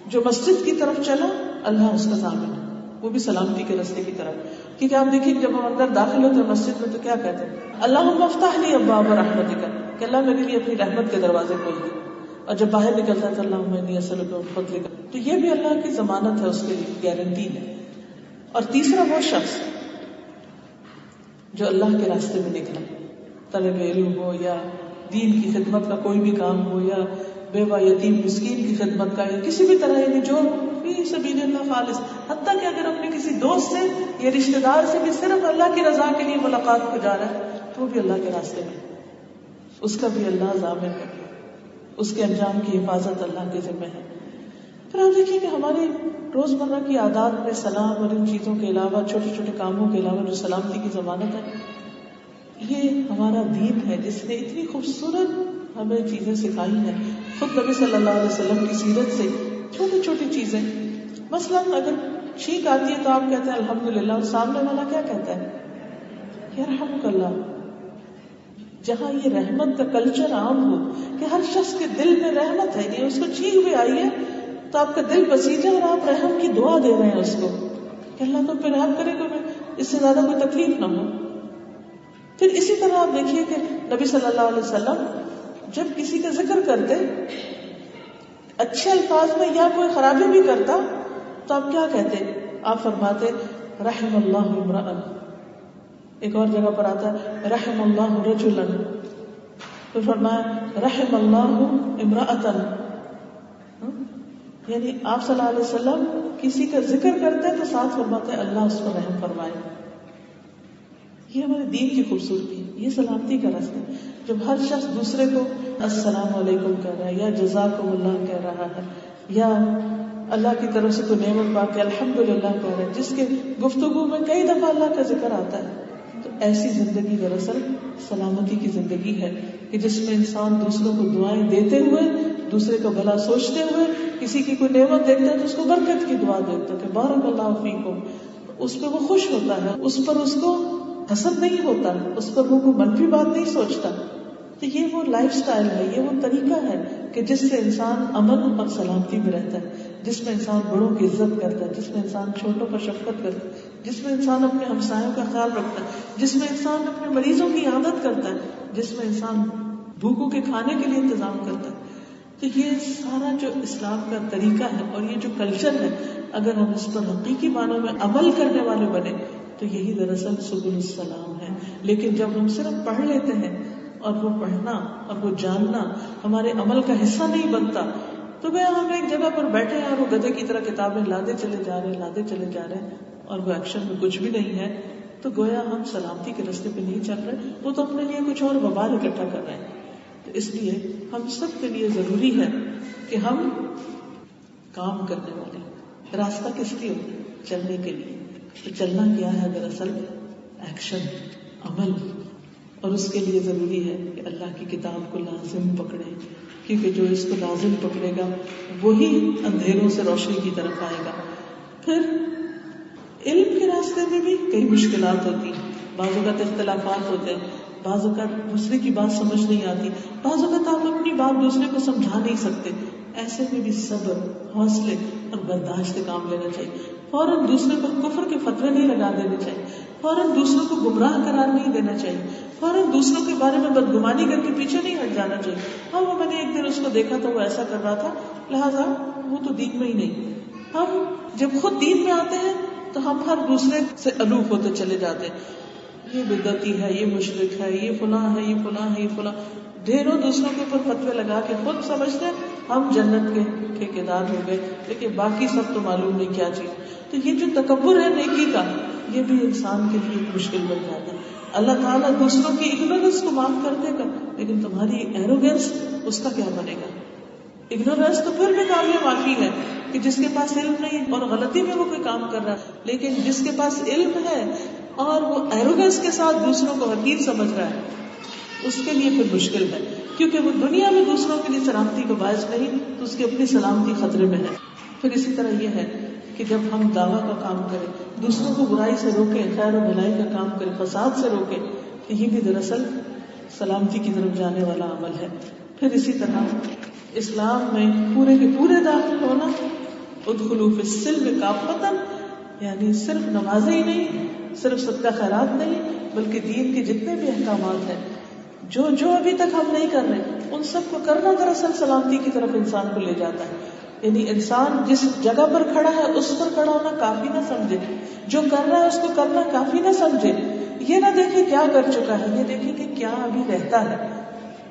جو مسجد کی طرف چلا, اللہ اس کا ضامن ہے, وہ بھی سلامتی کے راستے کی طرف. کیونکہ آپ دیکھیں جب ہم اندر داخل ہوتے ہیں مسجد میں تو کیا کہتے ہیں, اللہم افتح لی ابواب رحمتک, کہ اللہ میرے لیے اپنی رحمت کے دروازے کھول دے. اور جب باہر نکلتا ہے تو اللہم انی اسألک من فضلک, تو یہ بھی اللہ کی ضمانت ہے, اس کے لیے گارنٹی ہے. اور تیسرا وہ شخص جو اللہ کے راستے میں نکلا, طلب علم ہو یا دین کی خدمت کا کوئی بھی کام ہو یا بیوہ یتیم مسکین کی خدمت کا, یا کسی بھی طرح یعنی جو فی سبیل اللہ خالص, حتیٰ کہ اگر اپنے کسی دوست سے یا رشتہ دار سے بھی صرف اللہ کی رضا کے لیے ملاقات کو جا رہا ہے تو وہ بھی اللہ کے راستے میں, اس کا بھی اللہ ضامن ہے, اس کے انجام کی حفاظت اللہ کے ذمہ ہے. پھر آپ دیکھیے کہ ہمارے روزمرہ کی عادات میں سلام اور ان چیزوں کے علاوہ چھوٹے چھوٹے کاموں کے علاوہ جو سلامتی کی ضمانت ہے, یہ ہمارا دین ہے جس نے اتنی خوبصورت ہمیں چیزیں سکھائی ہیں. خود نبی صلی اللہ علیہ وسلم کی سیرت سے چھوٹی چھوٹی چیزیں, مثلاً اگر چھینک آتی ہے تو آپ کہتے ہیں الحمدللہ, اور سامنے والا کیا کہتا ہے یرحمک اللہ. جہاں یہ رحمت کا کلچر عام ہو کہ ہر شخص کے دل میں رحمت ہے, یہ اس کو چھینک بھی آئی ہے تو آپ کا دل بسیجا اور آپ رحم کی دعا دے رہے ہیں اس کو کہ اللہ تو پھر رحم کرے کہ اس سے زیادہ کوئی تکلیف نہ ہو. پھر اسی طرح آپ دیکھیے کہ نبی صلی اللہ علیہ وسلم جب کسی کا ذکر کرتے اچھے الفاظ میں یا کوئی خرابی بھی کرتا تو آپ کیا کہتے, آپ فرماتے رحم اللہ امرأ. ایک اور جگہ پر آتا ہے رحم اللہ رجلا, پھر فرمایا رحم اللہ امرأۃ. یعنی آپ صلی اللہ علیہ وسلم کسی کا ذکر کرتے ہیں تو ساتھ فرماتے ہیں اللہ اس پر رحم فرمائے. یہ ہمارے دین کی خوبصورتی ہے, یہ سلامتی کا راستہ. جب ہر شخص دوسرے کو السلام علیکم کہہ رہا ہے یا جزاکم اللہ کہہ رہا ہے یا اللہ کی طرف سے کوئی نعمت پا کے الحمدللہ کہہ رہا ہے, جس کے گفتگو میں کئی دفعہ اللہ کا ذکر آتا ہے, تو ایسی زندگی دراصل سلامتی کی زندگی ہے کہ جس میں انسان دوسروں کو دعائیں دیتے ہوئے, دوسرے کا بھلا سوچتے ہوئے, کسی کی کوئی نعمت دیکھتا ہے تو اس کو برکت کی دعا دیتا ہے کہ بارک اللہ فیکم, اس پہ وہ خوش ہوتا ہے, اس پر اس کو حسد نہیں ہوتا, اس پر وہ کوئی منفی بات نہیں سوچتا. تو یہ وہ لائف سٹائل ہے, یہ وہ طریقہ ہے کہ جس سے انسان امن اور سلامتی میں رہتا ہے, جس میں انسان بڑوں کی عزت کرتا ہے, جس میں انسان چھوٹوں پر شفقت کرتا ہے, جس میں انسان اپنے ہمسایوں کا خیال رکھتا ہے, جس میں انسان اپنے مریضوں کی عادت کرتا ہے, جس میں انسان بھوکوں کے کھانے کے لیے انتظام کرتا ہے. تو تو یہ سارا جو اسلام کا طریقہ ہے اور یہ جو کلچر ہے، اگر ہم اس پر حقیقی معنوں میں عمل کرنے والے بنے تو یہی دراصل سبل السلام ہے. لیکن جب ہم صرف پڑھ لیتے ہیں اور وہ پڑھنا اور وہ جاننا ہمارے عمل کا حصہ نہیں بنتا، تو گیا ہم ایک جگہ پر بیٹھے ہیں اور وہ گدھے کی طرح کتابیں لاتے چلے جا رہے ہیں اور وہ ایکشن میں کچھ بھی نہیں ہے، تو گویا ہم سلامتی کے راستے پہ نہیں چل رہے، وہ تو اپنے لیے کچھ اور وبال اکٹھا کر رہے ہیں. تو اس لیے ہم سب کے لیے ضروری ہے کہ ہم کام کرنے والے. راستہ کس لیے ہو؟ چلنے کے لیے. تو چلنا کیا ہے؟ دراصل ایکشن، عمل. اور اس کے لیے ضروری ہے کہ اللہ کی کتاب کو لازم پکڑے، کیونکہ جو اس کو لازم پکڑے گا وہی اندھیروں سے روشنی کی طرف آئے گا. پھر علم کے راستے میں بھی کئی مشکلات ہوتی ہیں، بعض اوقات اختلافات ہوتے ہیں، بعض اوقات دوسرے کی بات سمجھ نہیں آتی، بعض اوقات آپ اپنی بات دوسرے کو سمجھا نہیں سکتے. ایسے میں بھی صبر، حوصلے اور برداشت سے کام لینا چاہیے. فوراً دوسرے پر کفر کے فتوے نہیں لگا دینے چاہیے، فوراً دوسروں کو گمراہ قرار نہیں دینا چاہیے، فوراً دوسروں کے بارے میں بدگمانی کر کے پیچھے نہیں ہٹ جانا چاہیے. ہاں وہ میں نے ایک دن اس کو دیکھا تو وہ ایسا کر رہا تھا، لہٰذا وہ تو دین میں ہی نہیں. ہم جب خود دین میں آتے ہیں تو ہم ہر دوسرے سے الوف ہوتے چلے جاتے ہیں. یہ بدعتی ہے، یہ مشرک ہے، یہ فلاں ہے، یہ فلاں ہے، یہ فلاں. ڈھیروں دوسروں کے اوپر فتوے لگا کے خود سمجھتے ہیں ہم جنت کے ٹھیکیدار ہو گئے، لیکن باقی سب تو معلوم نہیں کیا چیز. تو یہ جو تکبر ہے نیکی کا، یہ بھی انسان کے لیے ایک مشکل بن جاتا ہے. اللہ تعالیٰ دوسروں کی اگنورنس کو معاف کر دے گا، لیکن تمہاری ایروگینس اس کا کیا بنے گا؟ اگنورنس تو پھر بھی قابل معافی ہے کہ جس کے پاس علم نہیں اور غلطی میں وہ کوئی کام کر رہا ہے، لیکن جس کے پاس علم ہے اور وہ ایروگینس کے ساتھ دوسروں کو حقیر سمجھ رہا ہے، اس کے لیے پھر مشکل ہے، کیونکہ وہ دنیا میں دوسروں کے لیے سلامتی کا باعث نہیں تو اس کی اپنی سلامتی خطرے میں ہے. پھر اسی طرح یہ ہے کہ جب ہم دعویٰ کا کام کریں، دوسروں کو برائی سے روکیں، خیر و بھلائی کا کام کریں، فساد سے روکیں، تو یہ بھی دراصل سلامتی کی طرف جانے والا عمل ہے. پھر اسی طرح اسلام میں پورے کے پورے داخل ہونا، ادخلوا فی السلم کافۃ، یعنی صرف نمازیں ہی نہیں، صرف صدقہ خیرات نہیں، بلکہ دین کے جتنے بھی احکامات ہیں جو ابھی تک ہم نہیں کر رہے، ان سب کو کرنا دراصل سلامتی کی طرف انسان کو لے جاتا ہے. یعنی انسان جس جگہ پر کھڑا ہے اس پر کھڑا ہونا کافی نہ سمجھے، جو کر رہا ہے اس کو کرنا کافی نہ سمجھے. یہ نہ دیکھے کیا کر چکا ہے، یہ دیکھے کہ کیا ابھی رہتا ہے.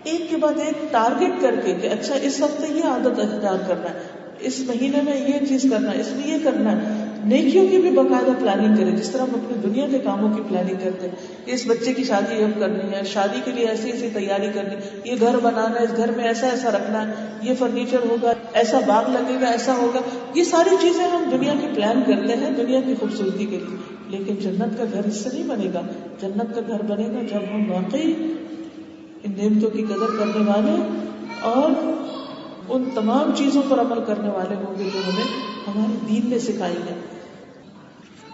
ایک کے بعد ایک ٹارگٹ کر کے کہ اچھا اس ہفتے یہ عادت اختیار کرنا ہے، اس مہینے میں یہ چیز کرنا ہے، اس میں یہ کرنا ہے. نیکیوں کی بھی باقاعدہ پلاننگ کرے، جس طرح ہم اپنی دنیا کے کاموں کی پلاننگ کرتے ہیں. اس بچے کی شادی اب کرنی ہے، شادی کے لیے ایسی ایسی تیاری کرنی، یہ گھر بنانا ہے، اس گھر میں ایسا ایسا رکھنا ہے، یہ فرنیچر ہوگا، ایسا باغ لگے گا، ایسا ہوگا. یہ ساری چیزیں ہم دنیا کی پلان کرتے ہیں دنیا کی خوبصورتی کے لیے، لیکن جنت کا گھر اس سے نہیں بنے گا. جنت کا گھر بنے گا جب ہم واقعی ان نعمتوں کی قدر کرنے والے اور ان تمام چیزوں پر عمل کرنے والے ہوں گے جو ہمیں ہمارے دین نے سکھائی ہے.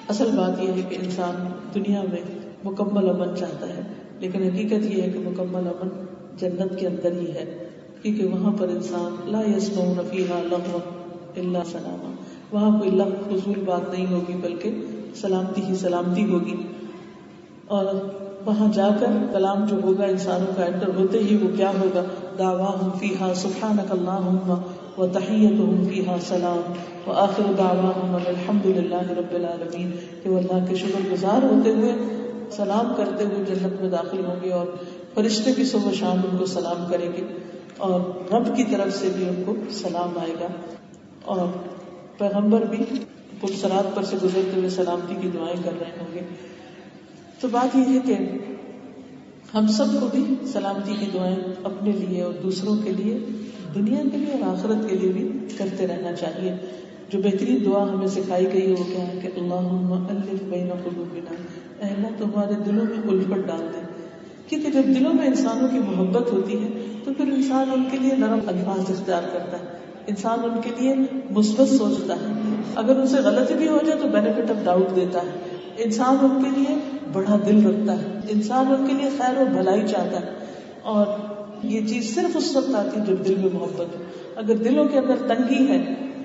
اصل بات یہ ہے کہ انسان دنیا میں مکمل امن چاہتا ہے، لیکن حقیقت یہ ہے کہ مکمل امن جنت کے اندر ہی ہے، کیونکہ وہاں پر انسان لا یسمعون فیہا لغوا الا سلاما، وہاں کوئی لغو فضول بات نہیں ہوگی بلکہ سلامتی ہی سلامتی ہوگی. اور وہاں جا کر کلام جو ہوگا انسانوں کا انٹر ہوتے ہی وہ کیا ہوگا؟ دعواہم فیہا سبحانک اللہم وتحیتہم فیہا سلام وآخر دعواہم الحمد للہ رب العالمین، کہ وہ اللہ کے شکر گزار ہوتے ہوئے سلام کرتے ہوئے جنت میں داخل ہوں گے، اور فرشتے بھی صبح و شام ان کو سلام کریں گے، اور رب کی طرف سے بھی ان کو سلام آئے گا، اور پیغمبر بھی پلسرات پر سے گزرتے ہوئے سلامتی کی دعائیں کر رہے ہوں گے. تو بات یہ ہے کہ ہم سب کو بھی سلامتی کی دعائیں اپنے لیے اور دوسروں کے لیے، دنیا کے لیے اور آخرت کے لیے بھی کرتے رہنا چاہیے. جو بہترین دعا ہمیں سکھائی گئی ہے وہ کیا ہے کہ اللہم الف بین قلوبنا، اے اللہ تو ہمارے دلوں میں الفت ڈال دے. کیونکہ جب دلوں میں انسانوں کی محبت ہوتی ہے تو پھر انسان ان کے لیے نرم الفاظ اختیار کرتا ہے، انسان ان کے لیے مثبت سوچتا ہے. اگر ان سے غلطی بھی ہو جائے تو بینیفٹ آف ڈاؤٹ دیتا ہے. انسان ان کے لیے بڑا دل رکھتا ہے، انسان ان کے لیے خیر و بھلائی چاہتا ہے. اور یہ چیز صرف اس وقت آتی ہے جب دل میں محبت ہو. اگر دلوں کے اندر تنگی ہے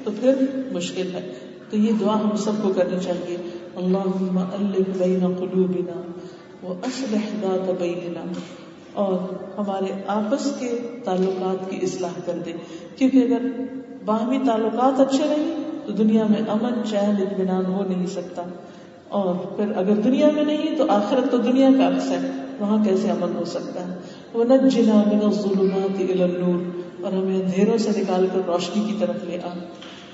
تو پھر مشکل ہے. تو یہ دعا ہم سب کو کرنی چاہیے، اللہم الف بین قلوبنا واصلح ذات بیننا. اور ہمارے آپس کے تعلقات کی اصلاح کر دے، کیونکہ اگر باہمی تعلقات اچھے نہیں تو دنیا میں امن چین اطمینان ہو نہیں سکتا، اور پھر اگر دنیا میں نہیں تو آخرت تو دنیا کا عکس ہے، وہاں کیسے امن ہو سکتا ہے؟ وَنَجِّنَا مِنَ الظُّلُمَاتِ إِلَى النُّورِ، اور ہمیں اندھیروں سے نکال کر روشنی کی طرف لے آ،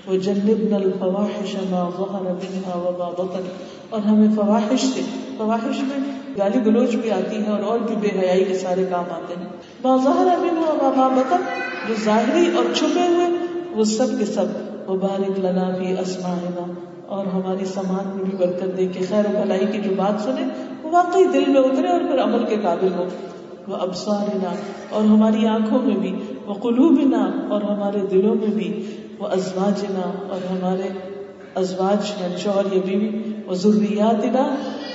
وَجَنِّبْنَا الْفَوَاحِشَ مَا ظَهَرَ مِنْهَا وَمَا بَطَنَ، اور ہمیں فواحش سے، فواحش میں گالی گلوچ بھی آتی ہے اور بھی بے حیائی کے سارے کام آتے ہیں، ما ظَهَرَ مِنْهَا وَمَا بَطَنَ، جو ظاہری اور چھپے ہوئے وہ سب کے سب، وَبَارِكْ لَنَا فِي أَسْمَاعِنَا، اور ہماری سماعت میں بھی برکت دے کہ خیر و بھلائی کی جو بات سنے وہ واقعی دل میں اترے اور پھر عمل کے قابل ہو، وَأَبْصَارِنَا، اور ہماری آنکھوں میں بھی، وَقُلُوبِنَا، اور ہمارے دلوں میں بھی، وَأَزْوَاجِنَا، اور ہمارے ازواج یعنی شوہر یا بیوی، وَذُرِّيَّاتِنَا،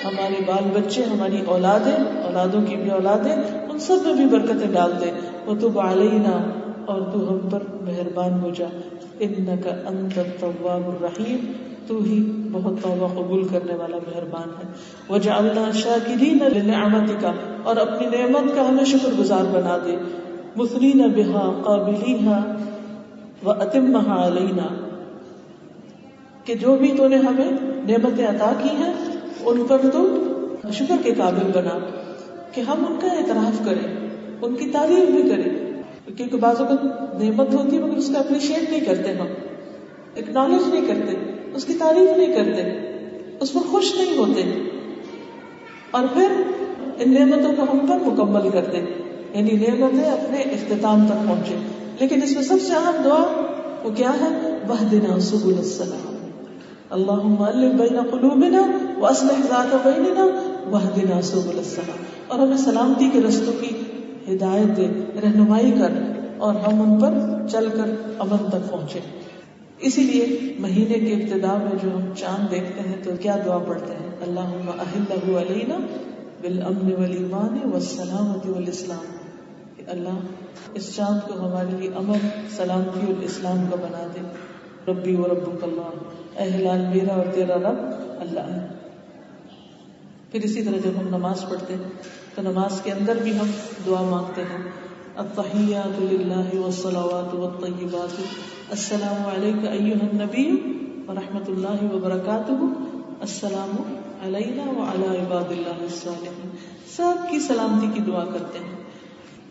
ہمارے بال بچے، ہماری اولادیں، اولادوں کی بھی اولادیں، ان سب میں بھی برکتیں ڈال دے، وَتُبْ عَلَيْنَا، اور تو ہم پر مہربان ہو جا، اِنَّكَ أَنْتَ التَّوَّابُ الرَّحِيمُ، تو ہی بہت توبہ قبول کرنے والا مہربان ہے، وَجَعَلْنَا شَاكِرِينَ لِنِعْمَتِكَ، اور اپنی نعمت کا ہمیں شکر گزار بنا دے، مُثْنِينَ بِهَا قَابِلِيهَا وَأَتِمَّهَا عَلَيْنَا، کہ جو بھی تو نے ہمیں نعمتیں عطا کی ہیں ان پر تو شکر کے قابل بنا، کہ ہم ان کا اعتراف کریں، ان کی تعریف بھی کریں، کیونکہ بعض اوقات نعمت ہوتی ہے مگر اس کا اپریشیٹ نہیں کرتے، ہم اکنالج نہیں کرتے، اس کی تعریف نہیں کرتے، اس پر خوش نہیں ہوتے، اور پھر ان نعمتوں کو ہم پر مکمل کرتے، یعنی نعمتیں اپنے اختتام تک پہنچے۔ لیکن اس میں سب سے اہم دعا وہ کیا ہے؟ وَاهْدِنَا سُبُلَ السَّلَامِ، اللہم الف بین قلوبنا واصلح ذات بیننا واہدنا سبل السلام، اور ہمیں سلامتی کے رستوں کی ہدایت دے، رہنمائی کر، اور ہم ان پر چل کر امن تک پہنچے۔ اسی لیے مہینے کے ابتدا میں جو ہم چاند دیکھتے ہیں تو کیا دعا پڑھتے ہیں؟ اللہم احلہ علینا بالامن والایمان والسلامۃ والاسلام، کہ اللہ اس چاند کو ہمارے لیے امن، سلامتی اور اسلام کا بنا دے۔ ربی و ربک اللہ، اے ہلال میرا اور تیرا رب اللہ ہے۔ پھر اسی طرح جب ہم نماز پڑھتے ہیں تو نماز کے اندر بھی ہم دعا مانگتے ہیں، التحیات للہ والصلوات والطیبات، السلام علیک ایھا النبی ورحمۃ اللہ وبرکاتہ، السلام علینا وعلی عباد اللہ الصالحین، سب کی سلامتی کی دعا کرتے ہیں۔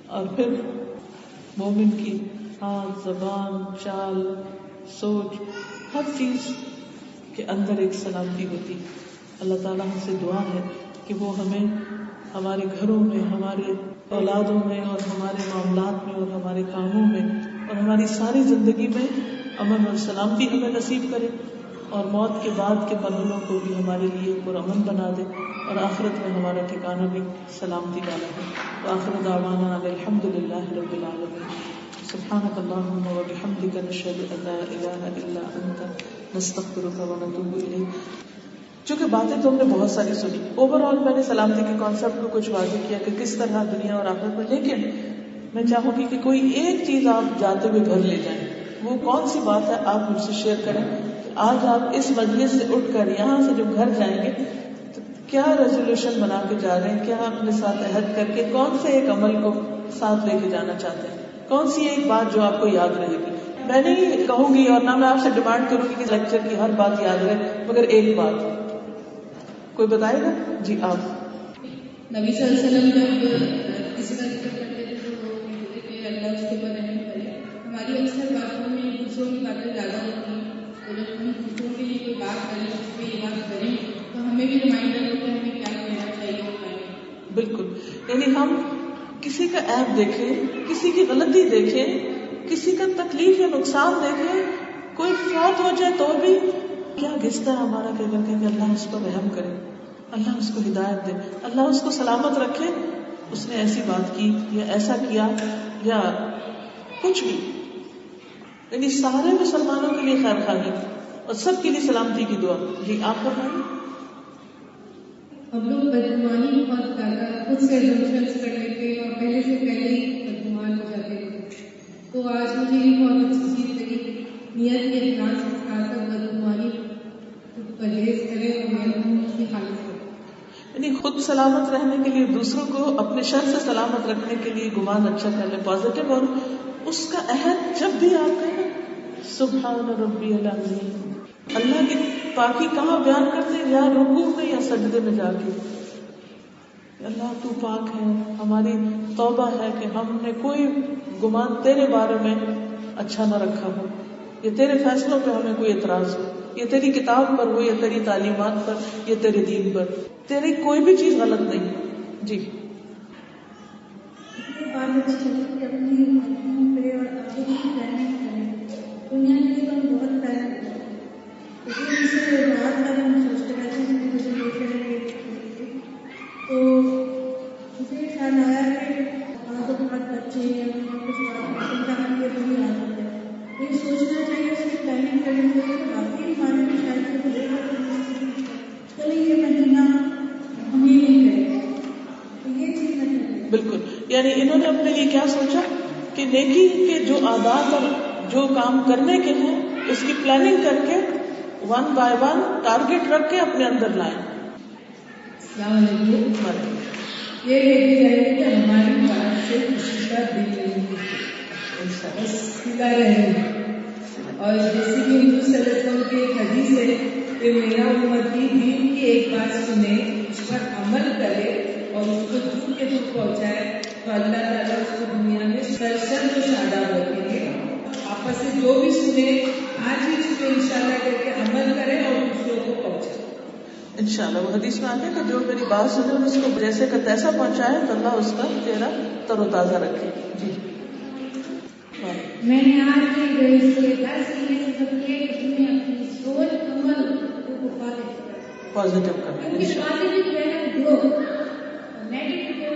اور پھر مومن کی ہاتھ، زبان، چال، سوچ، ہر چیز کے اندر ایک سلامتی ہوتی۔ اللہ تعالیٰ ہم سے دعا ہے کہ وہ ہمیں ہمارے گھروں میں، ہمارے اولادوں میں، اور ہمارے معاملات میں، اور ہمارے کاموں میں، اور ہماری ساری زندگی میں امن اور سلامتی ہمیں نصیب کرے، اور موت کے بعد کے مرحلوں کو بھی ہمارے لیے پرامن بنا دے، اور آخرت میں ہمارا ٹھکانہ بھی سلامتی والا ہے۔ وآخر دعوانا الحمد للہ رب العالمین۔ سبحانک اللہم وبحمدک، نشہد ان لا الہ الا انت، نستغفرک ونتوب الیک۔ چونکہ باتیں تو ہم نے بہت ساری سنی، اوور آل میں نے سلامتی کے کانسیپٹ کو کچھ واضح کیا کہ کس طرح دنیا اور آخرت میں، لیکن میں چاہوں گی کہ کوئی ایک چیز آپ جاتے ہوئے گھر لے جائیں، وہ کون سی بات ہے آپ مجھ سے شیئر کریں کہ آج آپ اس مجلس سے اٹھ کر یہاں سے جب گھر جائیں گے تو کیا ریزولوشن بنا کے جا رہے ہیں، کیا اپنے ساتھ عہد کر کے کون سے ایک عمل کو ساتھ لے کے جانا چاہتے ہیں، کون سی ایک بات جو آپ کو یاد رہے گی۔ میں نہیں کہوں گی اور نہ میں آپ سے ڈیمانڈ کروں گی کہ لیکچر کی ہر بات یاد رہے، مگر ایک بات کوئی بتائے گا؟ جی آپ۔ نبی صلی اللہ علیہ وسلم جب کسی کا ذکر کرتے تھے تو وہ کہتے تھے کہ اللہ اس کے اوپر رحم کرے۔ ہماری اکثر باتوں میں دوسروں کی باتیں زیادہ ہوتی ہیں، تو جب ہم دوسروں کے لیے کوئی بات کریں، اس پہ یہ بات کریں تو ہمیں بھی ریمائنڈر ہو کہ ہمیں کیا کہنا چاہیے۔ بالکل، یعنی ہم کسی کا عیب دیکھیں، کسی کی غلطی دیکھیں، کسی کا تکلیف یا نقصان دیکھیں، کوئی فوت ہو جائے تو بھی کیا گھستا ہے ہمارا کہ اللہ اس پر رحم کرے، اللہ اس کو ہدایت دے، اللہ اس کو سلامت رکھے، اس نے ایسی بات کی یا ایسا کیا یا کچھ بھی، یعنی سارے مسلمانوں کے لیے خیر خواہی اور سب کے لیے سلامتی کی دعا۔ جی آپ فرمائیں۔ ہم لوگ بدگمانی بہت زیادہ خود سے ایزمپشنز کر لیتے اور پہلے سے پہلے ہی بدگمان ہو جاتے تھے، تو آج مجھے یہ بہت اچھی چیز لگی، نیت کے اخلاص کے ساتھ بدگمانی پرہیز کرے اور محنت کی حالت کرے۔ یعنی خود سلامت رہنے کے لیے، دوسروں کو اپنے شر سے سلامت رکھنے کے لیے گمان اچھا کر لیں، پازیٹو. اور اس کا عہد جب بھی آپ کہیں سبحان ربی العظیم، اللہ کی پاکی کہاں بیان کرتے ہیں؟ یا رکوع میں یا سجدے میں جا کے. اللہ تو پاک ہے، ہماری توبہ ہے کہ ہم نے کوئی گمان تیرے بارے میں اچھا نہ رکھا ہو، یہ تیرے فیصلوں پہ ہمیں کوئی اعتراض ہو، یہ تیری کتاب پر ہو، یا تیری تعلیمات پر، یا تیرے دین پر، تیری کوئی بھی چیز غلط نہیں. جی بات اچھی لگی کہ اپنی ماں پہ اور ابو کی پلاننگ کریں. دنیا میں تو ہم بہت پلان کرتے ہیں، لیکن اس سے بہت بار ہم سوچتے رہتے ہیں کہ مجھے یہ کریں. تو مجھے خیال آیا کہ بعض اوقات بچے یا کچھ بات ان کا ہم یہ نہیں آ سکتے، لیکن سوچنا چاہیے اس کی پلاننگ کرنے کے لیے باقی ہمارے بھی شاید کو دیکھ چلیں یہ مہینہ ہم یہ نہیں کریں. تو یہ چیز نہیں بالکل. یعنی انہوں نے اپنے لیے کیا سوچا کہ نیکی کے جو عادات اور جو کام کرنے کے ہیں اس کی پلاننگ کر کے 1 by 1 ٹارگٹ رکھ کے اپنے اندر لائیں. السلام علیکم. یہ دیکھی جائے کہ ہماری بات سے کسی کا دل نہیں بس سیدھا رہے. اور جیسے کہ حضور صلی اللہ علیہ وسلم کی ایک حدیث ہے کہ میرا امتی دین کی ایک بات سنے، اس پر عمل کرے اور اس کو دور کے دور پہنچائے تو اللہ تعالیٰ اس کو دنیا میں سرسبز و شاداب رکھیں گے. آپس سے جو بھی سنے آج ہی اس کو انشاءاللہ کر کے عمل کرے اور دوسروں کو پہنچائے. انشاءاللہ وہ حدیث میں آتے ہیں کہ جو میری بات سنے اور اس کو جیسے کا تیسا پہنچائے تو اللہ اس کا چہرہ تر و تازہ رکھے. جی میں نے آج اس کے 10 سیکھنے سے سب کیا کہ تمہیں اپنی سوچ عمل کو پازیٹو کرنا. کیونکہ پازیٹو جو ہے گرو نیگیٹو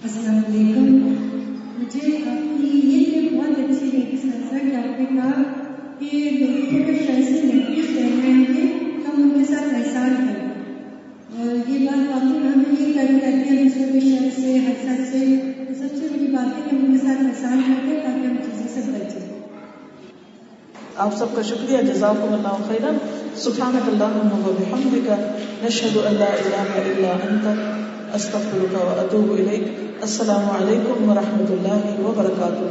السلام علیکم. مجھے آپ کی یہ بہت اچھی لگی سنسا کہ آپ نے کہا کہ لوگوں کے فیصلے محفوظ رہ رہے ہیں، ہم ان کے ساتھ احسان کریں. اور یہ بات واقعی ہمیں یہ کرنی رہتی ہے دوسروں کے شر سے حسد سے. تو سب سے بڑی بات ہے کہ ہم ان کے ساتھ احسان کرتے ہیں تاکہ ہم چیزوں سے بچیں. آپ سب کا شکریہ. جزاکم اللہ خیرا. سبحانک اللہم و بحمدک، نشہد ان لا الہ الا انت، استغفرک و اتوب الیک. السلام علیکم ورحمۃ اللہ وبرکاتہ.